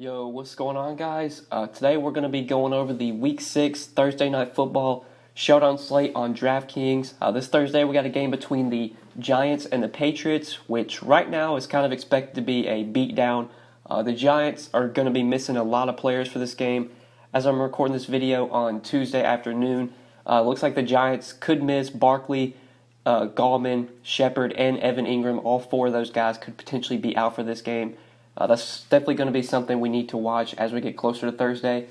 Yo, what's going on, guys? Today we're going to be going over the Week 6 Thursday Night Football Showdown slate on DraftKings. This Thursday we got a game between the Giants and the Patriots, which right now is kind of expected to be a beatdown. The Giants are going to be missing a lot of players for this game. As I'm recording this video on Tuesday afternoon, looks like the Giants could miss Barkley, Gallman, Shepard, and Evan Ingram. All four of those guys could potentially be out for this game. That's definitely going to be something we need to watch as we get closer to Thursday.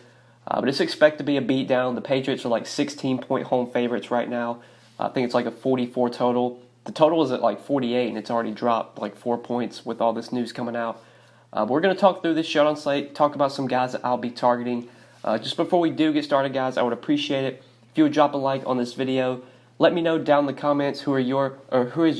But it's expected to be a beatdown. The Patriots are like 16-point home favorites right now. I think it's like a 44 total. The total is at like 48, and it's already dropped like 4 points with all this news coming out. But we're going to talk through this showdown slate, talk about some guys that I'll be targeting. Just before we do get started, guys, I would appreciate it if you would drop a like on this video. Let me know down in the comments who is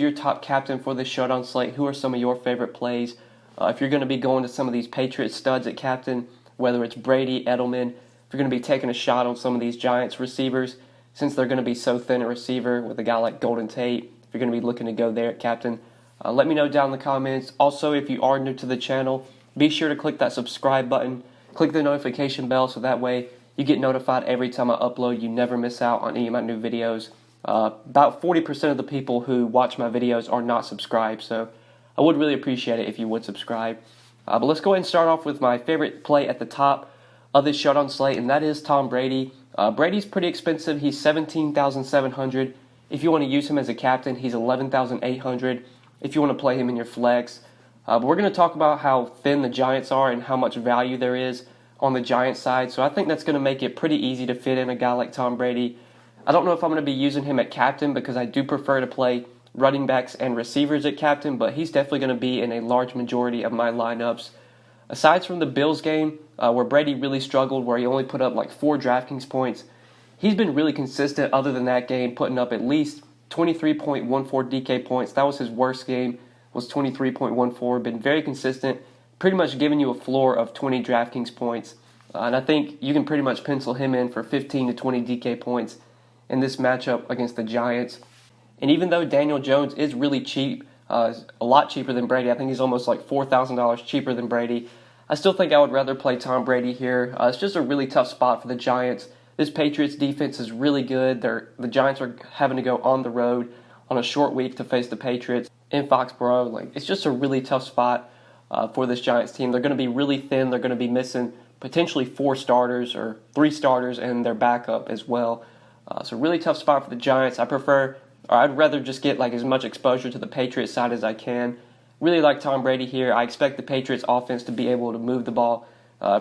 your top captain for this showdown slate. Who are some of your favorite plays? If you're going to be going to some of these Patriots studs at captain, whether it's Brady, Edelman, if you're going to be taking a shot on some of these Giants receivers, since they're going to be so thin at receiver with a guy like Tate, if you're going to be looking to go there at captain, let me know down in the comments. Also, if you are new to the channel, be sure to click that subscribe button, click the notification bell so that way you get notified every time I upload. You never miss out on any of my new videos. About 40% of the people who watch my videos are not subscribed, so I would really appreciate it if you would subscribe. But let's go ahead and start off with my favorite play at the top of this showdown slate, and that is Tom Brady. Brady's pretty expensive. He's $17,700. If you want to use him as a captain, he's $11,800. If you want to play him in your flex. But we're going to talk about how thin the Giants are and how much value there is on the Giants side. So I think that's going to make it pretty easy to fit in a guy like Tom Brady. I don't know if I'm going to be using him at captain because I do prefer to play running backs and receivers at captain, but he's definitely going to be in a large majority of my lineups. Aside from the Bills game, where Brady really struggled, where he only put up like 4 DraftKings points, he's been really consistent other than that game, putting up at least 23.14 DK points. That was his worst game, was 23.14. Been very consistent, pretty much giving you a floor of 20 DraftKings points. And I think you can pretty much pencil him in for 15 to 20 DK points in this matchup against the Giants. And even though Daniel Jones is really cheap, a lot cheaper than Brady, I think he's almost like $4,000 cheaper than Brady, I still think I would rather play Tom Brady here. It's just a really tough spot for the Giants. This Patriots defense is really good. The Giants are having to go on the road on a short week to face the Patriots in Foxborough. It's just a really tough spot for this Giants team. They're going to be really thin. They're going to be missing potentially 4 starters or 3 starters and their backup as well. So really tough spot for the Giants. I'd rather just get as much exposure to the Patriots side as I can. Really like Tom Brady here. I expect the Patriots offense to be able to move the ball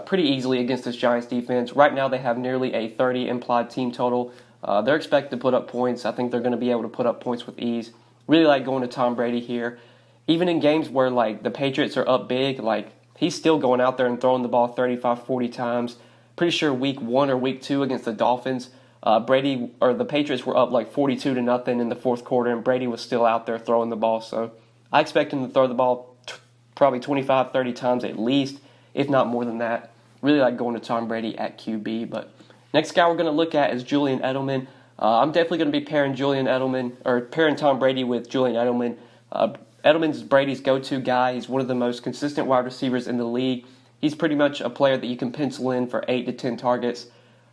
pretty easily against this Giants defense. Right now they have nearly a 30 implied team total. They're expected to put up points. I think they're going to be able to put up points with ease. Really like going to Tom Brady here. Even in games where the Patriots are up big, he's still going out there and throwing the ball 35, 40 times. Pretty sure week 1 or week 2 against the Dolphins, the Patriots were up 42-0 in the fourth quarter, and Brady was still out there throwing the ball. So I expect him to throw the ball probably 25, 30 times at least, if not more than that. Really like going to Tom Brady at QB. But next guy we're going to look at is Julian Edelman. I'm definitely going to be pairing Tom Brady with Julian Edelman. Edelman's Brady's go-to guy. He's one of the most consistent wide receivers in the league. He's pretty much a player that you can pencil in for 8 to 10 targets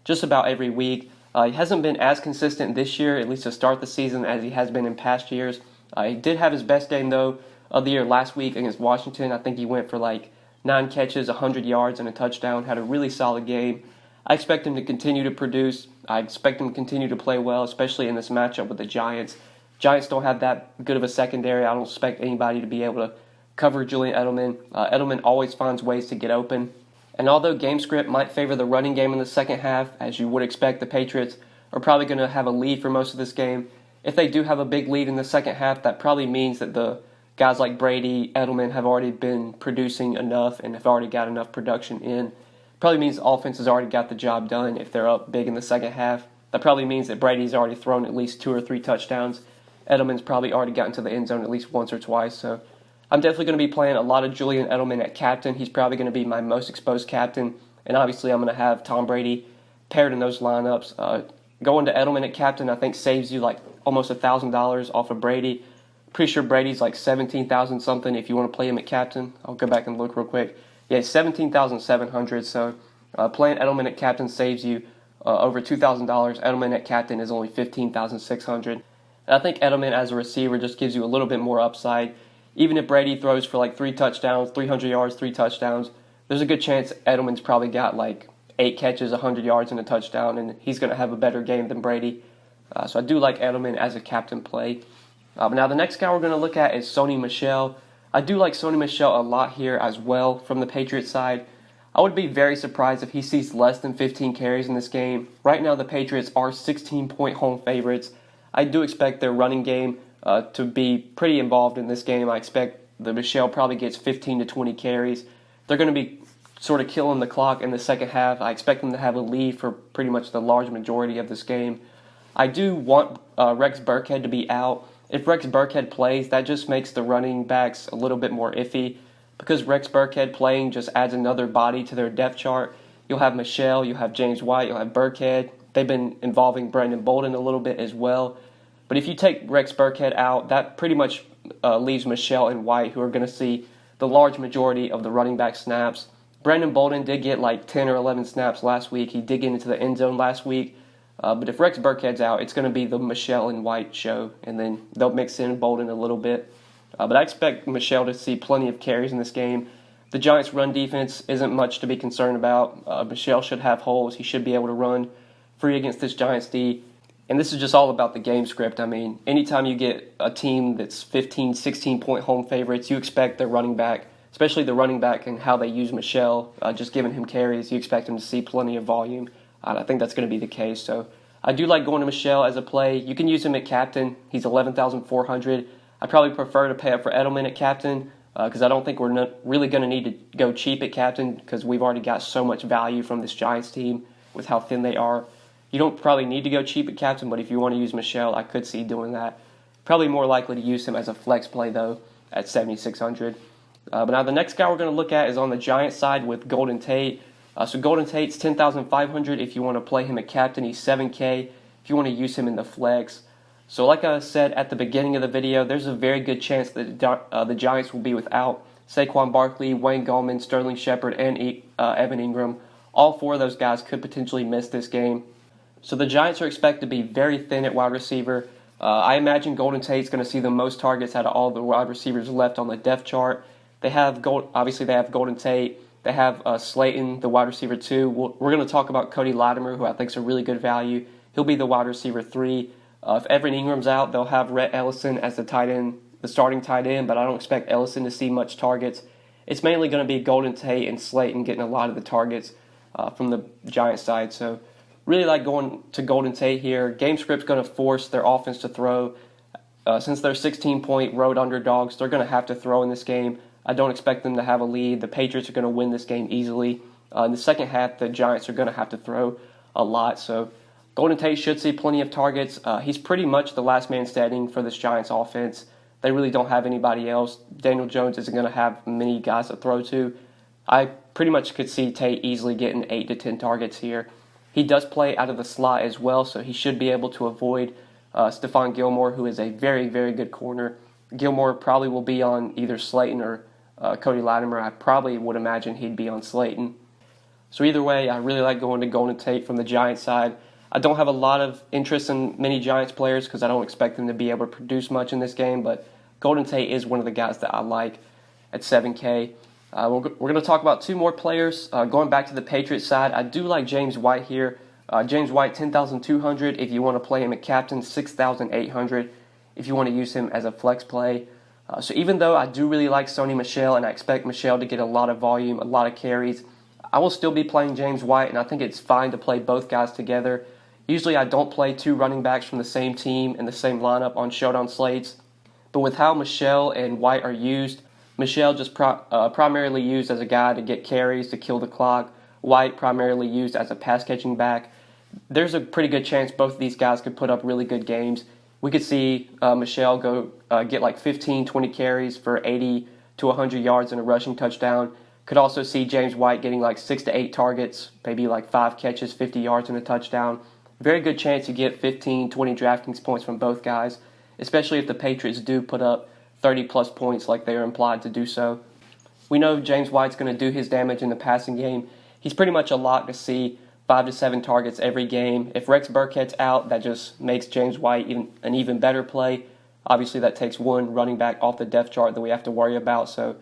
just about every week. He hasn't been as consistent this year, at least to start the season, as he has been in past years. He did have his best game, though, of the year last week against Washington. I think he went for 9 catches, 100 yards, and a touchdown. Had a really solid game. I expect him to continue to produce. I expect him to continue to play well, especially in this matchup with the Giants. Giants don't have that good of a secondary. I don't expect anybody to be able to cover Julian Edelman. Edelman always finds ways to get open. And although game script might favor the running game in the second half, as you would expect, the Patriots are probably going to have a lead for most of this game. If they do have a big lead in the second half, that probably means that the guys like Brady, Edelman have already been producing enough and have already got enough production in. Probably means the offense has already got the job done if they're up big in the second half. That probably means that Brady's already thrown at least 2 or 3 touchdowns. Edelman's probably already gotten to the end zone at least once or twice, so I'm definitely going to be playing a lot of Julian Edelman at captain. He's probably going to be my most exposed captain. And obviously I'm going to have Tom Brady paired in those lineups. Going to Edelman at captain I think saves you almost $1,000 off of Brady. Pretty sure Brady's 17,000 something if you want to play him at captain. I'll go back and look real quick. Yeah, 17,700. So playing Edelman at captain saves you over $2,000. Edelman at captain is only 15,600. And I think Edelman as a receiver just gives you a little bit more upside. Even if Brady throws for like 3 touchdowns, 300 yards, 3 touchdowns, there's a good chance Edelman's probably got like 8 catches, 100 yards, and a touchdown, and he's going to have a better game than Brady. So I do like Edelman as a captain play. But now the next guy we're going to look at is Sony Michel. I do like Sony Michel a lot here as well from the Patriots side. I would be very surprised if he sees less than 15 carries in this game. Right now the Patriots are 16-point home favorites. I do expect their running game to be pretty involved in this game. I expect the Michel probably gets 15 to 20 carries. They're going to be sort of killing the clock in the second half. I expect them to have a lead for pretty much the large majority of this game. I do want Rex Burkhead to be out. If Rex Burkhead plays, that just makes the running backs a little bit more iffy. Because Rex Burkhead playing just adds another body to their depth chart. You'll have Michel, you'll have James White, you'll have Burkhead. They've been involving Brandon Bolden a little bit as well. But if you take Rex Burkhead out, that pretty much leaves Michel and White, who are going to see the large majority of the running back snaps. Brandon Bolden did get like 10 or 11 snaps last week. He did get into the end zone last week. But if Rex Burkhead's out, it's going to be the Michel and White show, and then they'll mix in Bolden a little bit. But I expect Michel to see plenty of carries in this game. The Giants' run defense isn't much to be concerned about. Michel should have holes. He should be able to run free against this Giants D. And this is just all about the game script. I mean, anytime you get a team that's 15, 16-point home favorites, you expect their running back, especially the running back and how they use Michel, just giving him carries, you expect him to see plenty of volume. I think that's going to be the case. So I do like going to Michel as a play. You can use him at captain. He's 11,400. I'd probably prefer to pay up for Edelman at captain because I don't think we're really going to need to go cheap at captain because we've already got so much value from this Giants team with how thin they are. You don't probably need to go cheap at captain, but if you want to use Michel, I could see doing that. Probably more likely to use him as a flex play, though, at 7,600. But now the next guy we're going to look at is on the Giants side with Golden Tate. So Golden Tate's 10,500 if you want to play him at captain. He's 7K if you want to use him in the flex. So like I said at the beginning of the video, there's a very good chance that the Giants will be without Saquon Barkley, Wayne Gallman, Sterling Shepard, and Evan Ingram. All 4 of those guys could potentially miss this game. So the Giants are expected to be very thin at wide receiver. I imagine Golden Tate's going to see the most targets out of all the wide receivers left on the depth chart. Obviously they have Golden Tate. They have Slayton, the wide receiver 2. We're going to talk about Cody Latimer, who I think is a really good value. He'll be the wide receiver 3. If Evan Ingram's out, they'll have Rhett Ellison as the tight end, the starting tight end, but I don't expect Ellison to see much targets. It's mainly going to be Golden Tate and Slayton getting a lot of the targets from the Giants side. So really like going to Golden Tate here. Game script's going to force their offense to throw. Since they're 16-point road underdogs, they're going to have to throw in this game. I don't expect them to have a lead. The Patriots are going to win this game easily. In the second half, the Giants are going to have to throw a lot. So Golden Tate should see plenty of targets. He's pretty much the last man standing for this Giants offense. They really don't have anybody else. Daniel Jones isn't going to have many guys to throw to. I pretty much could see Tate easily getting 8 to 10 targets here. He does play out of the slot as well, so he should be able to avoid Stephon Gilmore, who is a very, very good corner. Gilmore probably will be on either Slayton or Cody Latimer. I probably would imagine he'd be on Slayton. So either way, I really like going to Golden Tate from the Giants side. I don't have a lot of interest in many Giants players because I don't expect them to be able to produce much in this game, but Golden Tate is one of the guys that I like at 7K. We're going to talk about 2 more players. Going back to the Patriots side, I do like James White here. James White, 10,200 if you want to play him at captain, 6,800 if you want to use him as a flex play. So even though I do really like Sony Michel and I expect Michel to get a lot of volume, a lot of carries, I will still be playing James White, and I think it's fine to play both guys together. Usually I don't play 2 running backs from the same team in the same lineup on showdown slates, but with how Michel and White are used, Michel just primarily used as a guy to get carries, to kill the clock. White primarily used as a pass-catching back. There's a pretty good chance both of these guys could put up really good games. We could see Michel go get like 15, 20 carries for 80 to 100 yards and a rushing touchdown. Could also see James White getting like 6 to 8 targets, maybe like 5 catches, 50 yards and a touchdown. Very good chance you get 15, 20 DraftKings points from both guys, especially if the Patriots do put up 30-plus points like they are implied to do so. We know James White's going to do his damage in the passing game. He's pretty much a lock to see 5 to 7 targets every game. If Rex Burkhead's out, that just makes James White an even better play. Obviously, that takes one running back off the depth chart that we have to worry about. So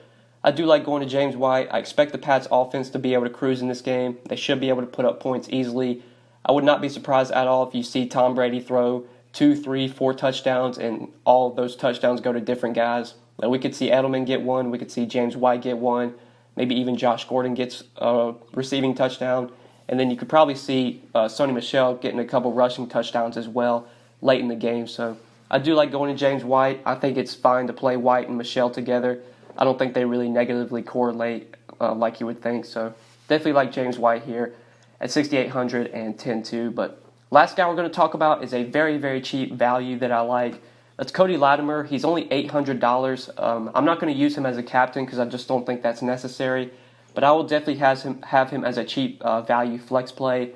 I do like going to James White. I expect the Pats offense to be able to cruise in this game. They should be able to put up points easily. I would not be surprised at all if you see Tom Brady throw 2, 3, 4 touchdowns, and all of those touchdowns go to different guys. Now, we could see Edelman get one. We could see James White get one. Maybe even Josh Gordon gets a receiving touchdown. And then you could probably see Sony Michel getting a couple rushing touchdowns as well late in the game. So I do like going to James White. I think it's fine to play White and Michel together. I don't think they really negatively correlate like you would think. So definitely like James White here at 6,800 and 10-2. But last guy we're going to talk about is a very, very cheap value that I like. That's Cody Latimer. He's only $800. I'm not going to use him as a captain because I just don't think that's necessary. But I will definitely have him as a cheap value flex play.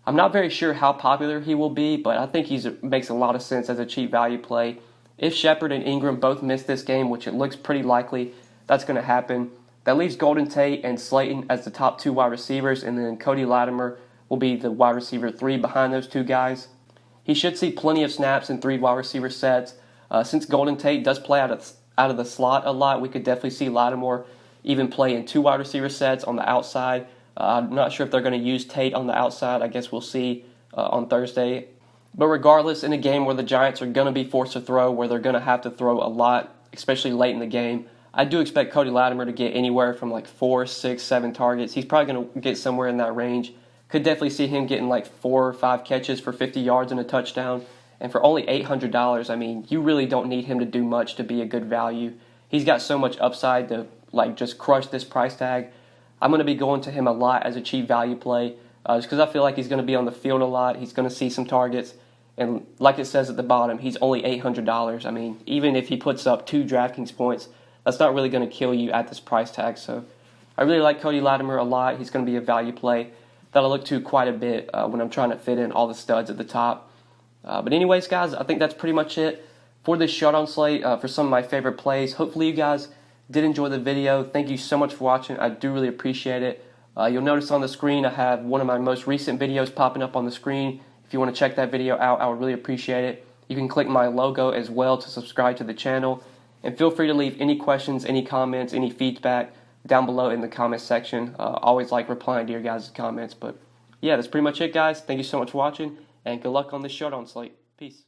I'm not very sure how popular he will be, but I think he makes a lot of sense as a cheap value play. If Shepard and Ingram both miss this game, which it looks pretty likely that's going to happen, that leaves Golden Tate and Slayton as the top 2 wide receivers, and then Cody Latimer will be the wide receiver 3 behind those 2 guys. He should see plenty of snaps in 3 wide receiver sets. Since Golden Tate does play out of the slot a lot, we could definitely see Latimer even play in 2 wide receiver sets on the outside. I'm not sure if they're going to use Tate on the outside. I guess we'll see on Thursday. But regardless, in a game where the Giants are going to be forced to throw, where they're going to have to throw a lot, especially late in the game, I do expect Cody Latimer to get anywhere from like 4, 6, 7 targets. He's probably going to get somewhere in that range. Could definitely see him getting like 4 or 5 catches for 50 yards and a touchdown. And for only $800, I mean, you really don't need him to do much to be a good value. He's got so much upside to like just crush this price tag. I'm going to be going to him a lot as a cheap value play just because I feel like he's going to be on the field a lot. He's going to see some targets. And like it says at the bottom, he's only $800. I mean, even if he puts up 2 DraftKings points, that's not really going to kill you at this price tag. So I really like Cody Latimer a lot. He's going to be a value play that I look to quite a bit when I'm trying to fit in all the studs at the top. But anyways, guys, I think that's pretty much it for this showdown slate for some of my favorite plays. Hopefully you guys did enjoy the video. Thank you so much for watching. I do really appreciate it. You'll notice on the screen I have one of my most recent videos popping up on the screen. If you want to check that video out, I would really appreciate it. You can click my logo as well to subscribe to the channel. And feel free to leave any questions, any comments, any feedback down below in the comment section. Always like replying to your guys' comments. But yeah, that's pretty much it, guys. Thank you so much for watching, and good luck on this showdown slate. Peace.